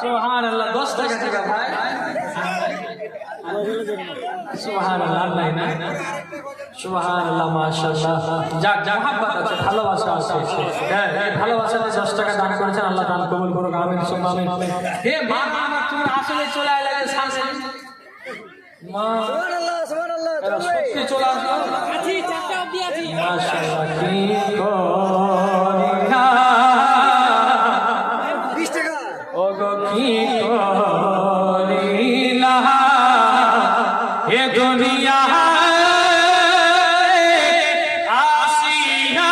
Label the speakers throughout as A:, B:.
A: সুবহানাল্লাহ 10 টাকা থেকে ভাই সুবহানাল্লাহ নাই না সুবহানাল্লাহ মাশাআল্লাহ যাক মহব্বত আছে ভালোবাসা আছে হ্যাঁ এই ভালোবাসাতে 10 টাকা দান করেছেন আল্লাহ দান কবুল করুক আমিন সুম্মা আমিন হে মা আমার তুমি আসলে চলে আইলে সামনে মা সুবহানাল্লাহ সুবহানাল্লাহ তুমি চলে আসো আছি চারটা অবধি আছি মাশাআল্লাহ কি করিনা 20 টাকা ওগো কি করিনা এ দুনিয়া আসিয়া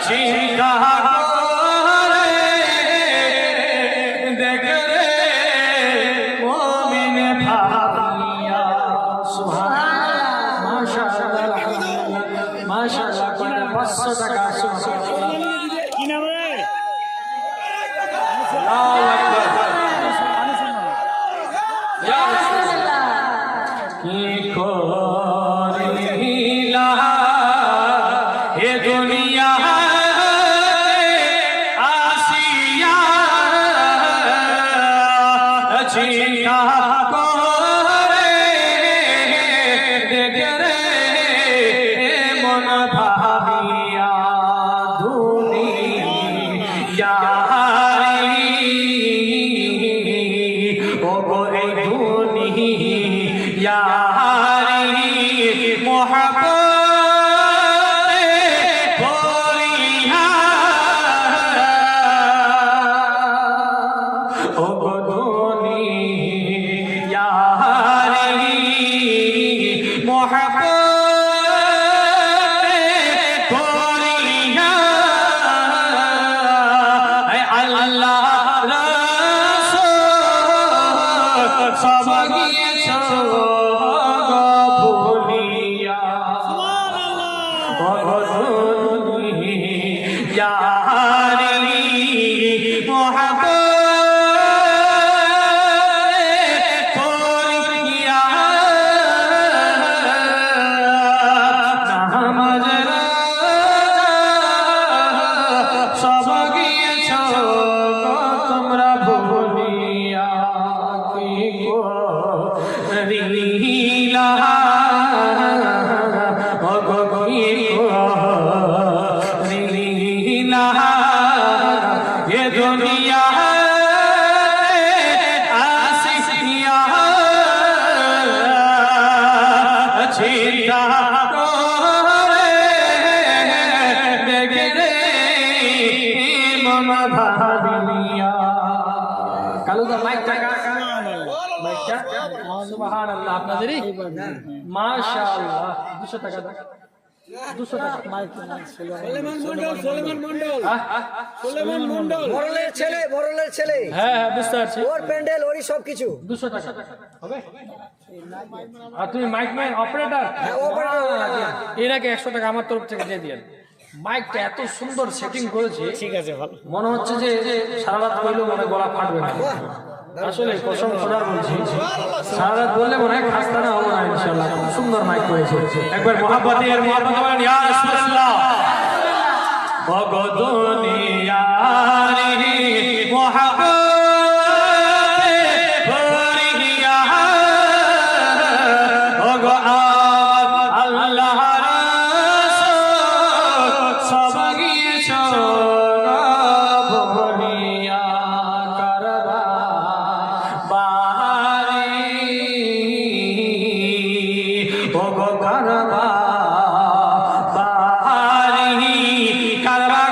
A: চিন্তা করে দেখ রে মুমিন ভাবিয়া সুবহানাল্লাহ মাশাআল্লাহ মাশাআল্লাহ 500 টাকা সুবহানাল্লাহ কি নাম রে আল্লাহু আকবার ইয়া রাসূলুল্লাহ কি করিলা এ দুনিয়া আসিয়া চিন্তা করে দেখ রে মন ভাবিয়া দুনিয়া ও গো এই দুনিয়া মোহাব্বত করিয়া ও গো দুনিয়া মোহাব্বত করিয়া আল্লাহ রাসূল সব গিয়েছ ভুলিয়া দুনিয়া মোহাব্বত করিয়া নামাজ সব গিয়েছ তোমরা ভুলিয়া কি করিলা ও গো কি করিলা এ দুনিয়া আসিয়া চিন্তা করে দেখ রে মন ভাবিয়া কালুদা মাইকটা মাইকটা সুবহানাল্লাহ আপনাদেরই মাশাআল্লাহ 200 টাকা দাও 200 টাকা মাইক সুলেমান মন্ডল বড়লের ছেলে হ্যাঁ বুঝতে পারছি ওর প্যান্ডেল ওরই সবকিছু 200 টাকা হবে আর তুমি মাইক অপারেটর এরাকে 100 টাকা আমার তরফ থেকে দিয়ে দিয়েন মাইকটা এত সুন্দর সেটিং করেছে ঠিক আছে ভালো মনে হচ্ছে যে সারা রাত কইলেও মনে গলা ফাটবে না আসলে কসম খোদার বলছি সারা রাত বললে মনে হয় খাস্তা না হবে না ইনশাআল্লাহ খুব সুন্দর মাইক করেছে একবার মহব্বতে বলেন ইয়া রাসূলুল্লাহ ওগো দুনিয়া রে মহব্বত করিয়া ওগো আল্লাহ রাসূল সব গিয়েছ ভুলিয়া করবা ওগো করবা বাড়ি করবা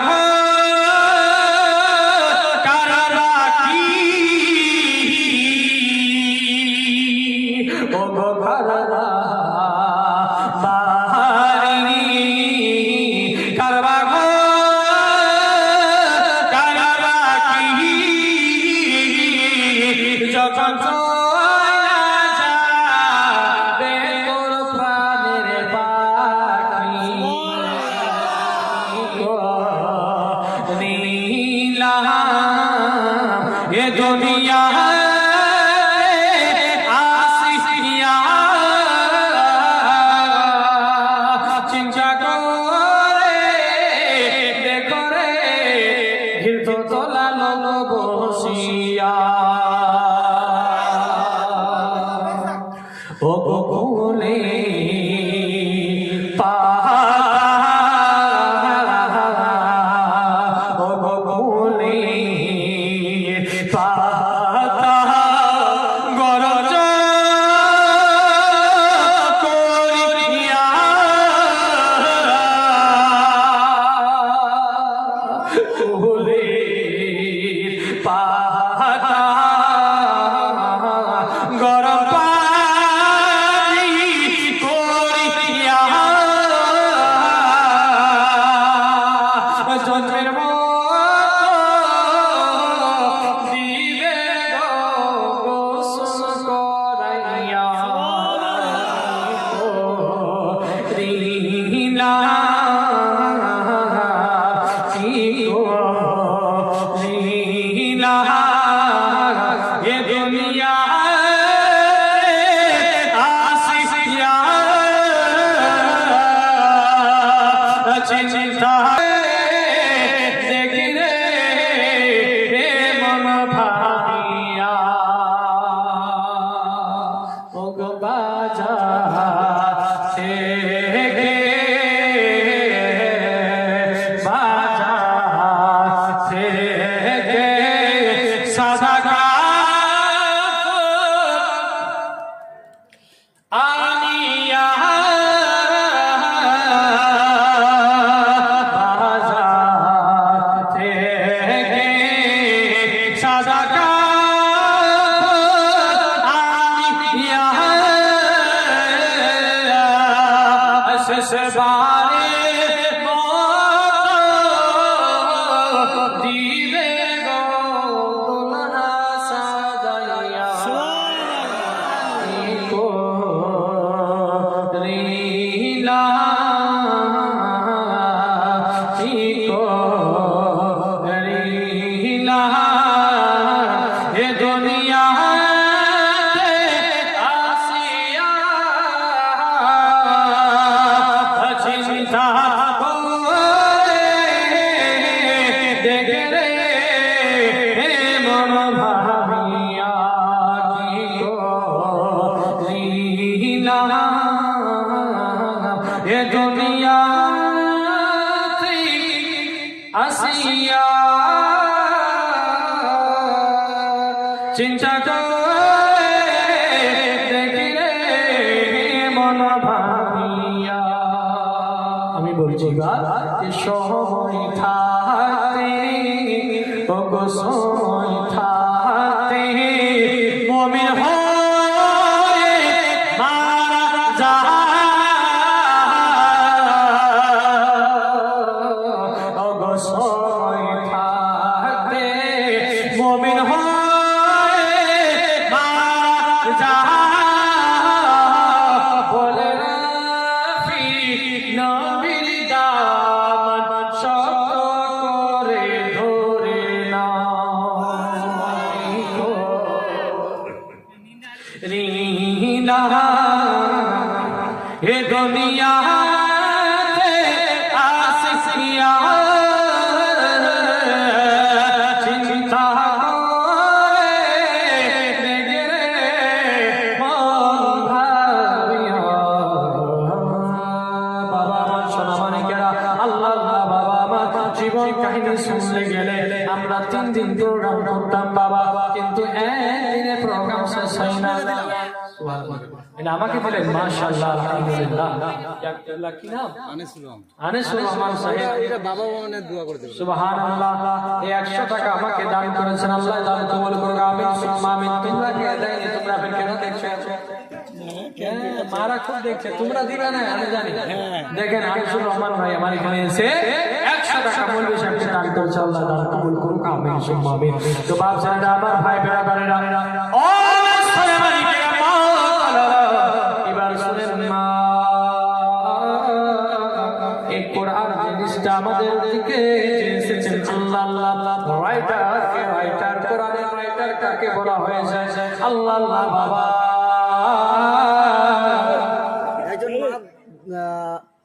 B: চিন্তা করে দেখলে মন ভাবিয়া, আমি বলছি সময় থাকতে ওগো সময় থাকতে মুমিন হয়ে মারা যায়, ওগো সময় থাকতে মুমিন হয়ে ये दुनिया आसिया चिंता জীবন কাহিনী শুনলে গেলে আমরা 3 দিন প্রোগ্রাম করতাম বাবা, কিন্তু একদিনে প্রোগ্রাম শেষ হয় না। আমাকে বলে মাশাআল্লাহ আলহামদুলিল্লাহ, কি নাম? আনিসুর রহমান সাহেব, এটা বাবা মানের দোয়া করে দেব। সুবহানাল্লাহ, এই 100 টাকা আমাকে দান করেছেন, আল্লাহ দান কবুল করুক, আমিন সুম্মা আমিন। তোমরা কে দেয়নি? তোমরা ফির কেন দেখছো? মারা খুব দেখছে, তোমরা দিবা না আমি জানি। দেখেন আনিসুর রহমান ভাই আমার এখানে এসে 100 টাকা মৌলভী সাহেবকে দান করেছে, আল্লাহ দান কবুল করুক, আমিন সুম্মা আমিন। তো বাপ ছেলেরা, আমার ভাই বেরাদারেরা, ও আমাদের দিকে এসেছেন আল্লাহ আল্লাহ রাইটার, কোরআনের রাইটার কাকে বলা হয়েছে? আল্লাহ আল্লাহ বাবা।
A: একজন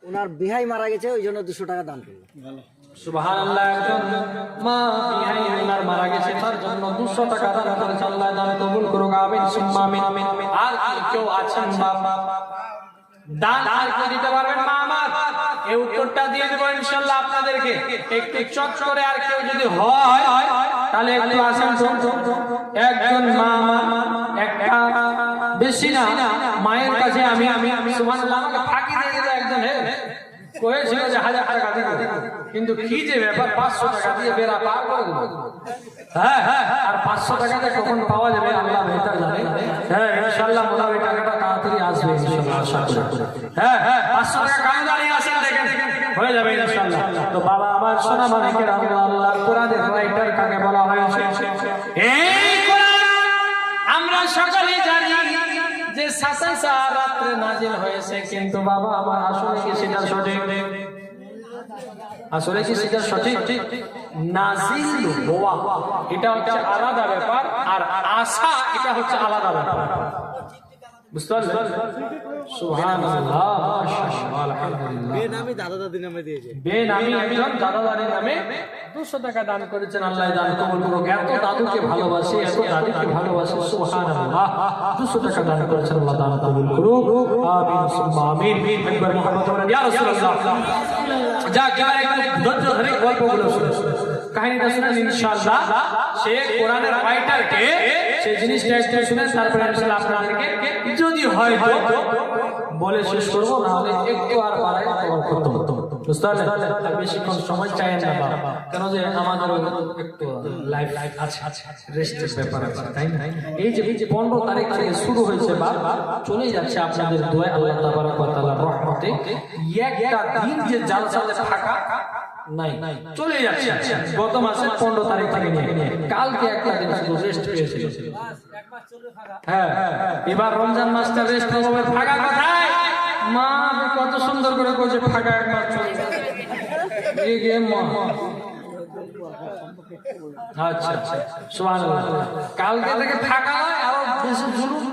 A: ওনার বিহাই মারা গেছে, ওই জন্য 200 টাকা দান করলো।
B: সুবহানাল্লাহ, একজন মা বিহাই ওনার মারা গেছে, তার জন্য 200 টাকা দান করেছে, আল্লাহ দান কবুল করুক, আমিন সুম্মা আমিন। আর কেউ আছেন বাবা দান আর কেউ দিতে পারবেন? মা আমার এই উত্তরটা দিয়ে দেবো ইনশাআল্লাহ আপনাদেরকে, একটু চট করে। আর কেউ যদি হয় তাহলে একটু আসেন তো। একজন মা আমার, একটা বেশি না, মায়ের কাছে আমি সুবহানাল্লাহ আমাকে ফাঁকি দিয়ে দিল একজন, কয়েছিল যে 1000 টাকা দিবে, কিন্তু কি যে ব্যাপার 500 টাকা দিয়ে বেড়া পার করে দিল। হ্যাঁ, আর 500 টাকাতে কখন পাওয়া যাবে আল্লাহ বেহতর জানে। হ্যাঁ ইনশাআল্লাহ মোলা ওই টাকাটা তাড়াতাড়ি আসবে ইনশাআল্লাহ, আশা করি। হ্যাঁ 500 টাকা কানে দাঁড়িয়ে আসেন, দেখেন হয়ে যাবে ইনশাআল্লাহ। তো বাবা আমার সোনা মানিকের আল্লাহ কোরআনের রাইটার কাকে বলা হয়েছে? এই কোরআন আমরা সকলেই জানি যে 27 রাত্রে নাজিল হয়েছে, কিন্তু বাবা আমার আসলে কি সেটা সঠিক? আসলে কি সেটা সঠিক? নাজিল হওয়া এটা হচ্ছে আলাদা ব্যাপার, আর আসা এটা হচ্ছে আলাদা ব্যাপার। বুঝতে পারলেন? সুবহানাল্লাহ, মাশাআল্লাহ, আলহামদুলিল্লাহ।
C: বেনামি দাদা দাদি নামে দিয়েছে।
B: বেনামি একজন দাদা দাদির নামে 200 টাকা দান করেছেন। আল্লাহ দান কবুল করুক। এত দাদুকে ভালোবাসে, এত দাদিকে ভালোবাসে, সুবহানাল্লাহ। 200 টাকা দান করেছেন, আল্লাহ দান কবুল করুক। আমিন সুম্মা আমিন। একবার মুহাম্মদ বলেন ইয়া রাসূলুল্লাহ। যা এবার একটু ধৈর্য ধরে গল্পগুলো শুনুন, কাহিনীটা শুনুন ইনশাআল্লাহ। সে কোরআনের রাইটারকে সেই জিনিসটা একটু শুনে তারপরে ইনশাআল্লাহ আপনাদেরকে যদি হয়তো বলে শেষ করবো, না হলে একটু আর বাড়াই কভার করতে হতো। বুঝতে পারলেন? বেশিক্ষণ সময় চাই না বাবা, কেন যে আমাদের একটু লাইফ আছে, রেস্টের ব্যাপার আছে, তাই না? এই যে 15 তারিখ থেকে শুরু হয়েছে বা চলে যাচ্ছে আপনাদের দোয়ায়, আল্লাহ তাবারক ওয়া তাআলার রহমতে একটা দিন যে জালসাতে থাকা নাই, চলে যাচ্ছে। গত মাসে 15 তারিখ থেকে নিয়ে কালকে একটা দিন শুধু রেস্ট পেয়েছিল। হ্যাঁ, এবার রমজান মাসটা রেস্ট হবে। ফাঁকা কোথায়? মা কত সুন্দর করে কইছে ফাঁকা এক মাস চলে যাবে। আচ্ছা আচ্ছা, সুবহানাল্লাহ। কালকে থেকে ফাঁকা হয়, আরো বেশি জুলুম।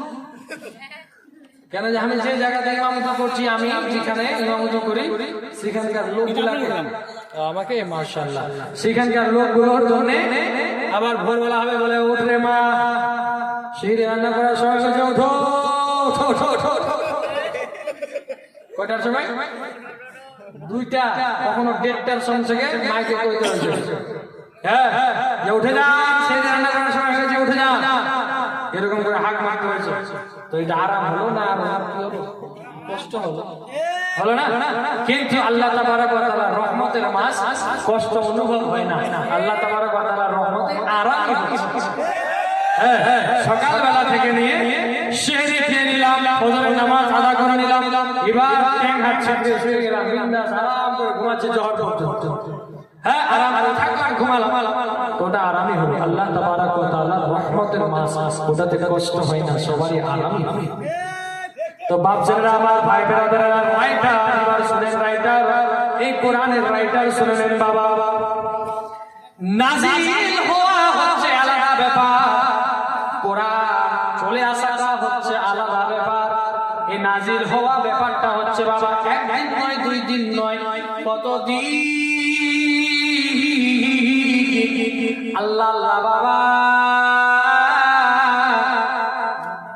B: কেন যে আমি যে জায়গাতে ইমামতি করছি, আমি যেখানে ইমামতি করি সেখানকার লোকগুলাকে আমাকে মাশাআল্লাহ সেখানকার লোকগুলোর জন্য আবার ভোরবেলা হবে বলে, উঠ রে মা, সেই রান্না করার সময় হচ্ছে, ওঠো ওঠো ওঠো ওঠো। কয়টার সময়? 2টা, কখনো 1:30টার সময় থেকে মাইকে কইতে হয়েছে, হ্যাঁ যে উঠে যা, সেই রান্না করার সময় হয়েছে, উঠে যা, এরকম করে হাঁক মারতে হয়েছে। তো এটা আরাম হলো না? আর কি হলো? কষ্ট হলো, হলো না? কিন্তু আল্লাহ তাবারক ওয়া তাআলার রহমতের মাস, কষ্ট অনুভব হয় না। আল্লাহ তাবারক ওয়া তাআলার রহমতে আরাম হচ্ছে। হ্যাঁ, সকালবেলা থেকে নিয়ে সেহরি খেয়ে নিলাম, ফজরের নামাজ আদা করে নিলাম, এবার ট্যাং হাত ছেড়ে শুয়ে গেলাম, বিন্দাস আরাম করে ঘুমাচ্ছে জহর পর্যন্ত। হ্যাঁ, আরাম করে থাকলাম, ঘুমালাম, ওটা আরামই হলো। আল্লাহ তাবারক ওয়া তাআলার রহমতের মাস, ওটাতে কষ্ট হয় না, সবারই আরামই হয়। তো বাপজানেরা আমার, ভাই বেরাদারেরা, রাইটার এবার শুনেন, রাইটার এই কোরআনের রাইটার শুনেন বাবা। নাজিল হওয়া হচ্ছে আলাদা ব্যাপার, কোরআন চলে আসাটা হচ্ছে আলাদা ব্যাপার। এই নাজিল হওয়া ব্যাপারটা হচ্ছে বাবা একদিন নয়, 2 দিন নয়, কতদিন? আল্লাহ আল্লাহ বাবা,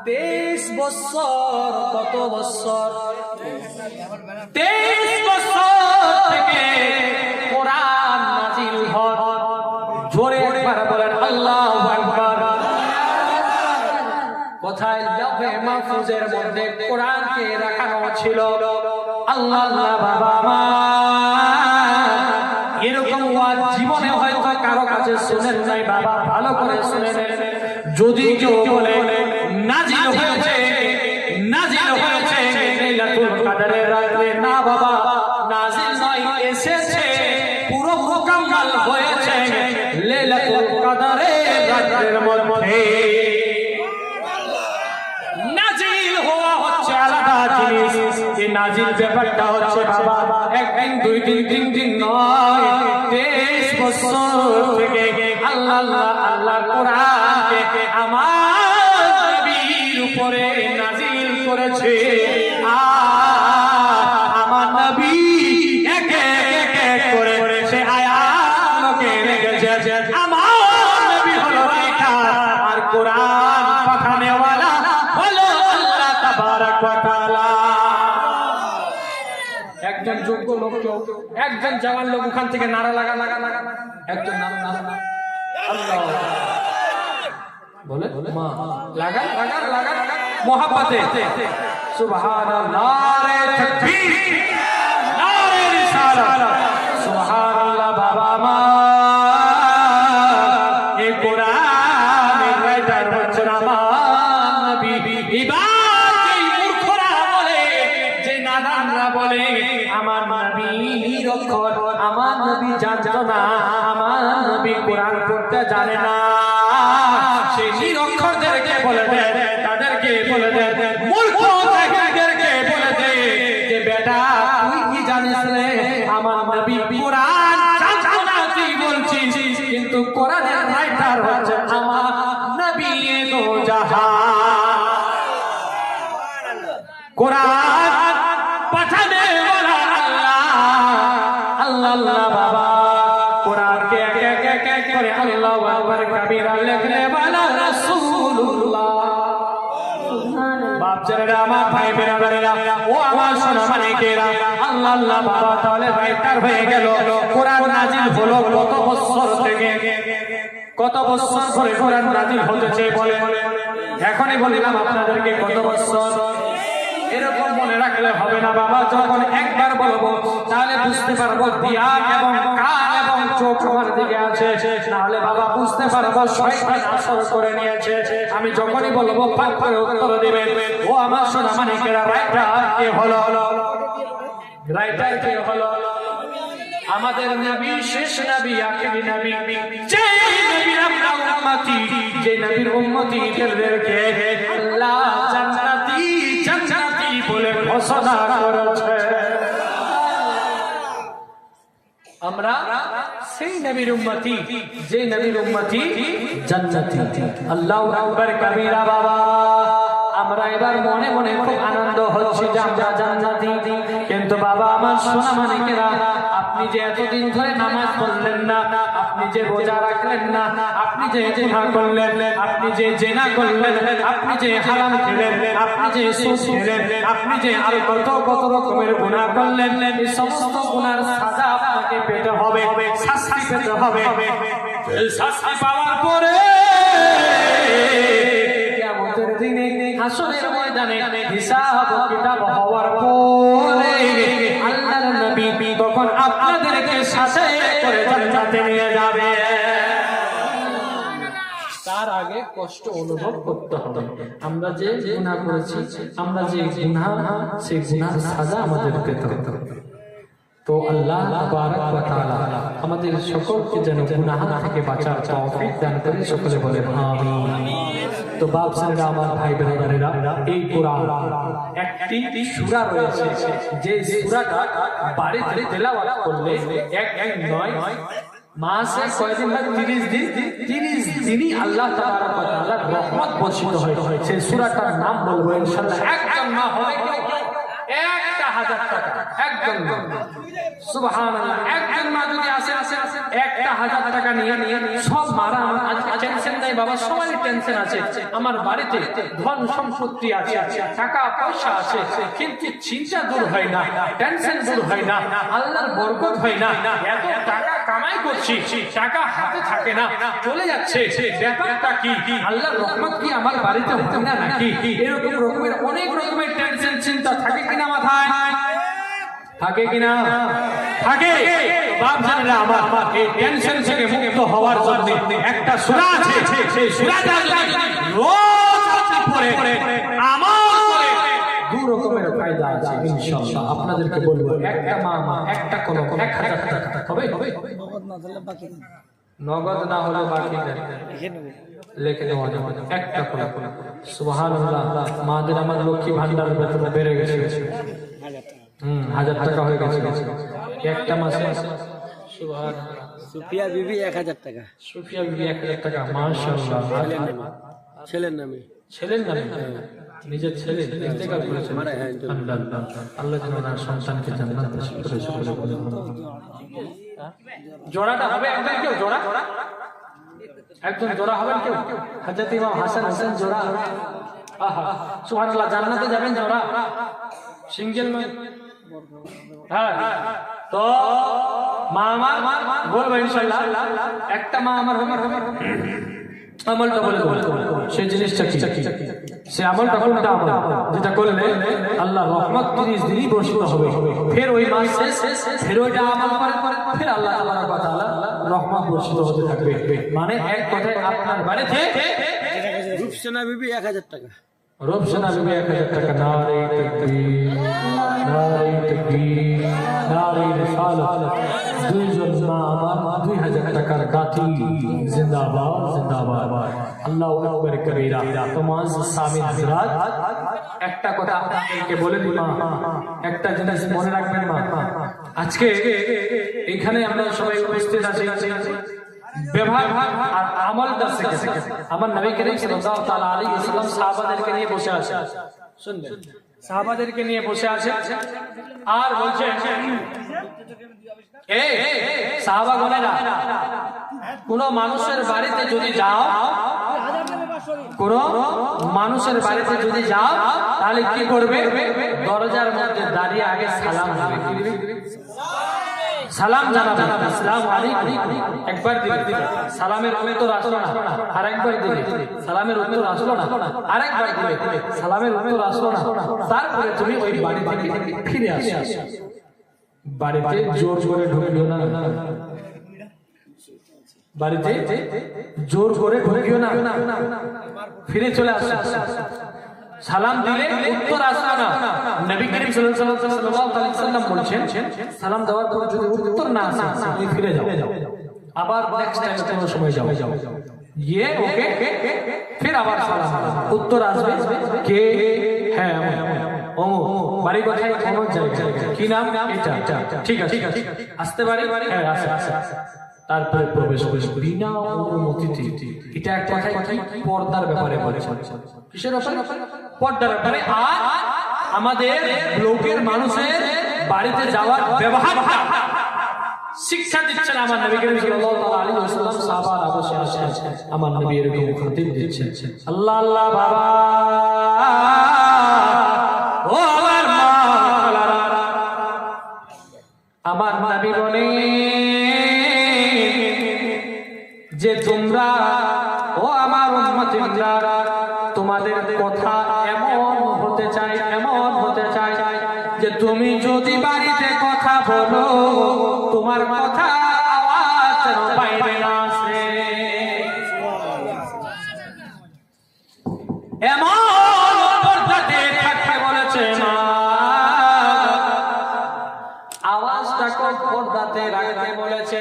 B: 23 বছর। কত বছর? 23 বছর থেকে কোরআন নাজিল হয়। জোরে একবার বলেন আল্লাহু আকবার। কোথায়? লাউহে মাহফুজের মধ্যে কোরআনকে রাখানো ছিল। আল্লাহ আল্লাহ বাবা আমার, এরকম ওয়াজ জীবনে হয়তো কারো কাছে শুনেন নাই বাবা, ভালো করে শুনে নেন। যদি কেউ বলে নাজিল হয়েছে, নাজিল হয়েছে লাইলাতুল কদরের রাতে, না বাবা, নাজিল নয়, এসেছে, পুরো মুকাম্মাল হয়েছে লাইলাতুল কদরের রাতের মধ্যে। নাজিল হওয়া হচ্ছে আলাদা জিনিস। এই নাজিল ব্যাপারটা হচ্ছে বাবা একদিন, 2 দিন, 3 দিন নয়, 23 বছর থেকে আল্লাহ আল্লাহ আল্লাহ কোরআনকে আমার নবীর উপরে নাজিল করেছে। আমার নবী একে একে করে সে আয়াতকে রেখেছে। আমার নবী হলো রাইটার, আর কোরআন পাঠানেওয়ালা হলো আল্লাহ তাবারক ওয়া তাআলা। একজন যোগ্য লোক, একজন জওয়ান লোক ওখান থেকে নারা লাগা, একজন নারা আল্লাহ বলে মা লাগা মোহাব্বতে, সুবহানাল্লাহ, নারে তাকবীর, নারে রিসালাত, সুবহানাল্লাহ বাবা মা। এই কোরআনের রাইটার হচ্ছে আমার নবী। এবার এই মূর্খরা বলে, যে নাদানরা বলে আমার নবী নিরক্ষর, আমার নবী জানতো না, আমার নবী কোরআন পড়তে জানে না, সেই নিরক্ষরদেরকে বলে দেয়, তাদেরকে বলে দেয় মূর্খ। আমার নবী কোরআন জান্নাতি বলছিস, কিন্তু কোরআনের রাইটার হচ্ছে আমার নবী দো জাহান। কোরআন পাঠানে ওয়ালা আল্লাহ আল্লাহ বাবা, কোরআন কে এক এক এক করে আল্লাহু আকবার কবীরা লিখনে वाला রাসূলুল্লাহ। বাপ জানেরা, আমার ভাই বেরাদারেরা, ও আমার সোনা মানিকেরা, আল্লাহ আল্লাহ বাবা তাহলে রাইটার হয়ে গেল। কোরআন নাজিল হলো কত বছর থেকে, কত বছর ধরে কোরআন নাজিল হতেছে বলে এখনই বললাম আপনাদেরকে কত বছর। এরকম মনে রাখলে হবে না বাবা, যখন একবার বলবো তাহলে বুঝতে পারবো ধ্যান এবং কান এবং চোখ আমার দিকে আছে, তাহলে বাবা বুঝতে পারবো শয়তান আসর করে নিয়েছে। আমি যখনই বলবো পাক করে উত্তর দিবেন। ও আমার সোনা মানিকেরা, রাইটার কে হলো? রাইটার কে হলো? আমাদের নবী, শেষ নবী, আখেরি নবী, যে নবীর আমরা উম্মতি, যে নবীর উম্মতিদেরকে আল্লাহ জান্নাতি জান্নাতি বলে ঘোষণা করেছে। আমরা সেই নবীর উম্মতি, যে নবীর উম্মতি জান্নাতি। আল্লাহু আকবার কবীরা বাবা। আমরা এবার মনে মনে খুব আনন্দ হচ্ছে যে আমরা জান্নাতি, কিন্তু বাবা আমার সোনা মানিকেরা, আপনি যে এতদিন ধরে নামাজ পড়লেন না, আপনি যে রোজা রাখলেন না, আপনি যে গুনাহ করলেন, আপনি যে জিনা করলেন, আপনি যে হারাম খেলেন, আপনি যে সুদ খেলেন, আপনি যে আর কত কত রকমের গুনাহ করলেন, এই সমস্ত গুনার সাজা আপনাকে পেতে হবে, শাস্তি পেতে হবে। এই শাস্তি পাওয়ার পরে কিয়ামতের দিনে হাসরের ময়দানে হিসাব কিতাব হওয়ার পরে আল্লাহর নবী তখন আপনাদেরকে সাথে করে জান্নাতে নিয়ে যাবে। তার আগে কষ্ট অনুভব করতে হবে। আমরা যে গুনাহ করেছি, আমরা যে গুনাহ, সেই গুনার সাজা আমাদের পেতে হবে। তো আল্লাহ তাবারক ওয়া তাআলা আমাদের সকলকে যেন গুনাহ থেকে বাঁচার তৌফিক দান করে, সকলে বলে আমিন। তো বাপ সাহেবরা, আমার ভাই বোনেরা, এই কোরআন একটি সূরা রয়েছে, যে সূরাটা বাড়িতে তেলাওয়াত করলে এক নয় মাসে কয়দিন হয়? 30 দিন। 30 দিনই আল্লাহ তাবারক ওয়া তাআলার রহমত বর্ষিত হয়। সেই সূরাটার নাম বলবো ইনশাআল্লাহ। একজন মা হবে কেউ 1000 টাকা, একজন মা, সুবহানাল্লাহ। একজন মা যদি আসে 1000 টাকা নিয়ে সব মারা আজ টেনশন নাই বাবা, সবাই টেনশন আছে। আমার বাড়িতে ধন সম্পত্তি আছে, টাকা পয়সা আছে, কিন্তু চিন্তা দূর হয় না, টেনশন দূর হয় না, আল্লাহর বরকত হয় না। এত টাকা কামাই করছি, টাকা হাতে থাকে না, চলে যাচ্ছে, ব্যাপারটা কি? আল্লাহর রহমত কি আমার বাড়িতে হতো না নাকি? এরকম রকমের অনেক রকমের টেনশন চিন্তা থাকে কিনা মাথায়? থাকে কিনা? থাকে। বাপ জানেরা, আমার এই টেনশন থেকে মুক্ত হওয়ার জন্য একটা সূরা আছে, সেই সূরাটা যদি রোজ পড়ে আমল করে দুই রকমের ফায়দা আছে ইনশাআল্লাহ। আপনাদেরকে বলবো, একটা মা একটা কোন 1000 টাকা হবে। নগদ না হলে বাকি লিখে দেওয়া যাবে, একটা করে। সুবহানাল্লাহ। মাদের আমার লক্ষ্মী ভান্ডার বেতন বেড়ে গেছে, 1000 টাকা হয়ে গেছে একটা মাসে।
A: সুফিয়া বিবি 1000 টাকা।
B: সুফিয়া বিবি 1000 টাকা, মাশাআল্লাহ।
A: ছেলের নামে,
B: ছেলের নামে, নিজের ছেলে ইন্তেকাল করেছে। আল্লাহ যেন ওনার সন্তানকে জান্নাত নসিব করে, সকলে বলে জোড়াটা হবে একজন কেউ? জোড়া একজন জোড়া হবেন কেউ? হযরত ইমাম হাসান হোসেন জোড়া। আহা, সুবহানাল্লাহ। জান্নাতে যাবেন জোড়া, সিঙ্গেল নয়। হ্যাঁ, তো মা আমার বলবো ইনশাআল্লাহ, একটা মা আমার হবে। আমলটা বলে দেবো, সেই জিনিসটা কি, সে আমলটা কোনটা? আমল যেটা করলে আল্লাহ রহমত 30 দিনই বর্ষিত হবে। ফের ওই মাস শেষ, ফের ওইটা আমল করে ফের আল্লাহ তাবারক ওয়া তাআলা রহমত বর্ষিত হতে থাকবে। মানে এক কথায় আপনার বাড়িতে
A: রূপসানা বিবি 1000 টাকা।
B: রূপসানা বিবি 1000 টাকা। নারে তাকবীর, নারে তাকবীর, নারে রিসালাত। দুইজন মা আমার 2000 টাকার গাঁথি। জিন্দাবাদ, জিন্দাবাদ। আল্লাহু আকবার কবীরা। তো মুআজ্জিজ সামিন হযরত, একটা কথা আপনাদেরকে বলে দিই মা, একটা জিনিস মনে রাখবেন মা, আজকে এখানে আমরা সবাই উপস্থিত আছি ব্যবহার আর আমলটা শিখে আমার নবী করিম সাল্লাল্লাহু তাআলা আলাইহি ওয়াসাল্লাম সাহাবাদেরকে নিয়ে বসে আছে, শুনবেন, সাহাবাদেরকে নিয়ে বসে আছে আর বলছে সাহাবাগণেরা, কোন মানুষের বাড়িতে যদি যাও, কোন মানুষের বাড়িতে যদি যাও তাহলে কি করবে? দরজার মধ্যে দাঁড়িয়ে আগে সালাম দিবে, কি দিবে? সালাম জানাবে, আসসালামু আলাইকুম একবার দিবে, সালামের উত্তর আসলো না আরেকবার দিবে, সালামের উত্তর আসলো না আরেকবার দিবে, সালামের উত্তর আসলো না, তারপরে তুমি ওই বাড়ি থেকে ফিরে আসো। বাড়িতে জোর করে ঢুকিও না, বাড়িতে জোর করে ঢুকিও না, ফিরে চলে আসো। সালাম দিলে উত্তর আসলো না, নবী করিম সাল্লাল্লাহু আলাইহি ওয়াসাল্লাম বলেছেন সালাম দেওয়ার পর যদি উত্তর না আসে তুমি ফিরে যাও, আবার নেক্সট টাইম কোনো সময় যাও, ये ओके फिर আবার সালাম, উত্তর আসবে কে? হ্যাঁ ও বাড়ি কোথায়? কোন জায়গা, কি নাম? এটা, ঠিক আছে আসতে পারি? হ্যাঁ আসে, তারপরে প্রবেশ করে বিনা অনুমতিতে। এটা এক কথায় পর্দার ব্যাপারে বলেছে। কিসের ব্যাপারে? পর্দার ব্যাপারে। আর আমাদের লোকের মানুষের বাড়িতে যাওয়ার ব্যবহারটা শিক্ষা দিচ্ছেন আমার নবী করিম সাল্লাল্লাহু আলাইহি ওয়াসাল্লাম। সাহাবারা বসে আছেন, আমার নবী এরকম খতিব দিচ্ছেন, আল্লাহ আল্লাহ বাবা ও আমার মা, আমার নবী বলে যে তোমরা ও আমার উম্মতিরা, তোমাদের কথা এমন হতে চাই, এমন হতে চাই যে তুমি যদি বাড়িতে কথা বলো তোমার কথা আওয়াজ যেন বাইরে না আসে, এমন পর্দাতে থাকতে বলেছে মা, আওয়াজটাকে পর্দাতে রাখতে বলেছে।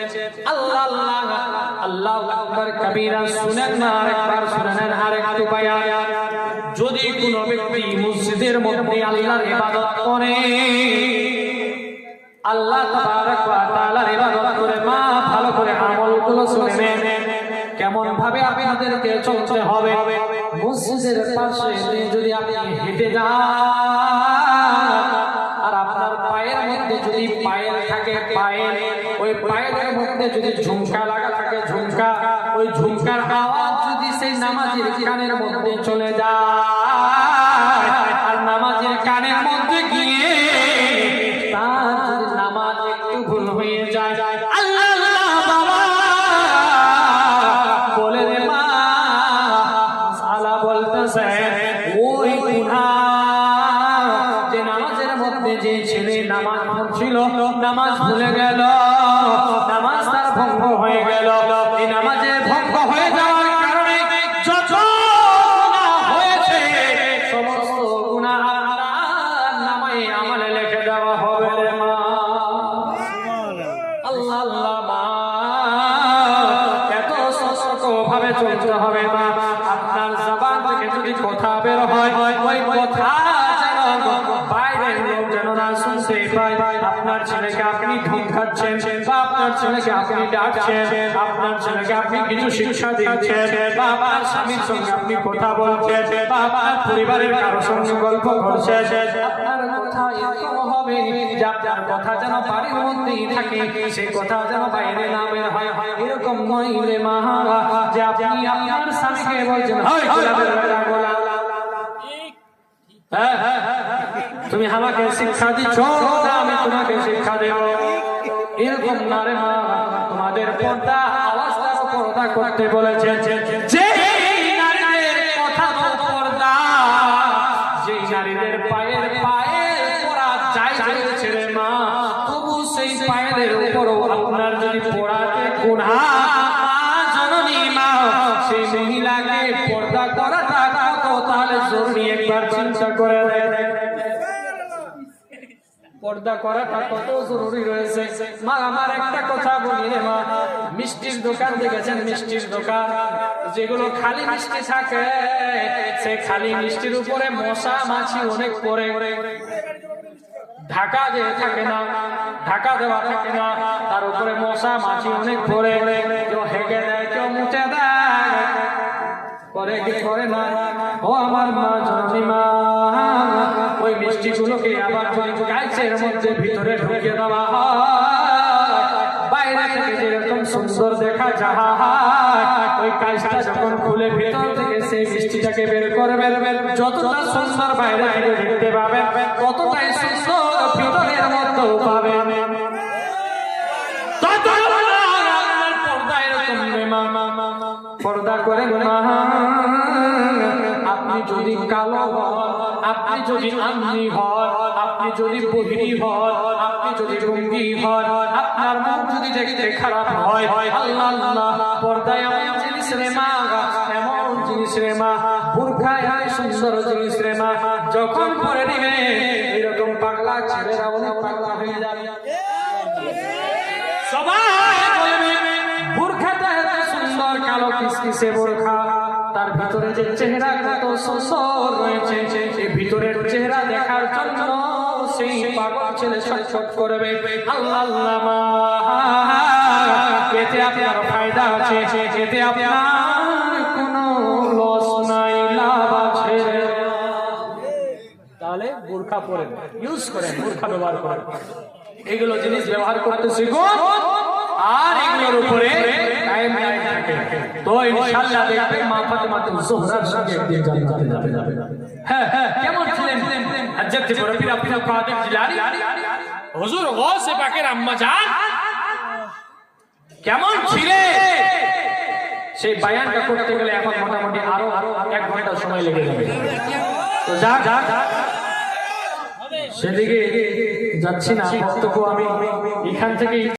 B: আল্লাহ আল্লাহ আল্লাহু আকবার কবীরা। শুনেন না, আরেকবার শুনেন, আরেকটু বায়ান। যদি কোন ব্যক্তি মসজিদের মধ্যে আল্লাহর ইবাদত করে, আল্লাহ তাবারক ওয়া তাআলার ইবাদত করে, মা ভালো করে আমলগুলো শুনেন, কেমন ভাবে আপনাদেরকে চলতে হবে। মসজিদের পাশে যদি আপনি হেঁটে যান আর আপনার পায়ের মধ্যে যদি পায়েল থাকে, পায়েল, ওই পায়েলের মধ্যে যদি ঝুমকা লাগা থাকে, ঝুমকা, ওই ঝুমকার আওয়াজ যদি সেই নামাজের কানের মধ্যে চলে যায় আর নামাজের কানের মধ্যে গিয়ে তার যদি নামাজ একটু ভুল হয়ে যায়, আল্লাহ আল্লাহ বাবা বলে রে মা সালা বলতেছে ওই গুনাহ যে নামাজের মধ্যে যে ছেলে নামাজ পড়ছিল, নামাজ ভুলে গেল, নামাজ তার ভঙ্গ হয়ে গেল, এই নামাজের ভঙ্গ হয়ে যাওয়ার কারণে যত গুনাহ হয়েছে সমস্ত গুনাহ আল্লাহর নামে আমলে লিখে দেওয়া হবে রে মা। আল্লাহ আল্লাহ মা, এত সতর্ক ভাবে চলতে হবে মা। আপনার জবান থেকে যদি কথা বের হয়, ওই কথা যেন বাইরের লোক যেন না শুনতে পায়। আপনার ছেলেকে আপনি ধমকাচ্ছেন বা আপনার ছেলেকে আপনি ডাকছেন, আপনার ছেলেকে আপনি কিছু শিক্ষা দিচ্ছেন বা আপনার স্বামীর সঙ্গে আপনি কথা বলছেন বা আপনার পরিবারের কারো সঙ্গে গল্প করছেন, আপনার কথা এরকম হবে যে আপনার কথা যেন বাড়ির মধ্যেই থাকে, সেই কথা যেন বাইরে না বের হয়। এরকম নয় রে মা যে আপনি আপনার স্বামীকে বলছেন তুমি আমাকে শিক্ষা দিচ্ছ না আমি তোমাকে শিক্ষা দেব, এরকম না রে মা। তোমাদের পর্দা আওয়াজটা পর্দা করতে বলেছে, যে নারীদের কথা পর্দা, যে নারীদের পায়ের পড়া যায় রয়েছে রে মা, তবু সেই পায়ের উপরও আপনার যদি পড়াতে গুনাহ জননী মা, সেই মহিলাকে পর্দা করাটা কত তাহলে জরুরি একবার চিন্তা করে দেখেন। পর্দা করাটা কত জরুরি রয়েছে মা। আমার একটা কথা বলি রে মা, মিষ্টির দোকান দেখেছেন, মিষ্টির দোকান যেগুলো খালি মিষ্টি থাকে, সেই খালি মিষ্টির উপরে মশা মাছি অনেক পড়ে, ঢাকা যে থাকে না, ঢাকা দেওয়া থাকে না, তার উপরে মশা মাছি অনেক পড়ে, কেউ হেগে দেয়, কেউ মুছে দেয়, করে কি করে না। ও আমার মা জননী মা, ওই মিষ্টি গুলোকে আবার গাছের মধ্যে ভিতরে ঢুকিয়ে দেওয়া হয়। বাইরে থেকে যেরকম সুন্দর দেখা যায়, ওই কাজটা যখন খুলে ভিতর থেকে সেই মিষ্টিটাকে বের করবে, যতটা সুন্দর বাইরে থেকে দেখতে পাবেন, ততটাই সুন্দর ভিতরের মধ্যেও পাবেন। পর্দা করেন না। আপনি যদি কালো হন, আপনি যদি আন্নি হন, আপনি যদি বহিরি হন, আপনি যদি রঙ্গি হন, আপনার মুখ যদি দেখতে খারাপ হয়, আল্লাহ আল্লাহ, পর্দায় এমন জিনিস রে মা, এমন জিনিস রে মা, বুরখায় সুন্দর জিনিস রে মা, যখন পরে দিবে এরকম পাগলা ছেলেরা অনেক পাগলা হয়ে যাবে। সবাই বলবে বুরখাটা এত সুন্দর, কালো কিসকিসে বোরখা, তার ভিতরে যে চেহারা কত সুন্দর রয়েছে, এই ভিতরের চেহারা দেখার জন্য সেই পাগল ছেলে ছটফট করবে। আল্লাহ আল্লাহ মা, এতে আপনার ফায়দা আছে, এতে আপনার কোনো লস নাই, লাভ আছে। তাহলে বোরখা পরে ইউজ করেন, বোরখা ব্যবহার করেন, এগুলো জিনিস ব্যবহার করতে শিখুন, আর এগুলোর উপরে টাইম থাকে। তো ইনশাআল্লাহ দেখবেন মা ফাতেমা জোহরার সঙ্গে একদিন জান্নাতে যাবে। হ্যাঁ হ্যাঁ, কেমন ছিলেন হযরত বরফির আব্দুল কাদের জিলানী, হুজুর গৌসে পাকের আম্মা জান কেমন ছিলেন, সেই বয়ানটা করতে গেলে এখন মোটামুটি আরো 1 ঘন্টা সময় লেগে যাবে। তো যা সেদিকে যাচ্ছি না, বক্তব্য আমি এখান থেকে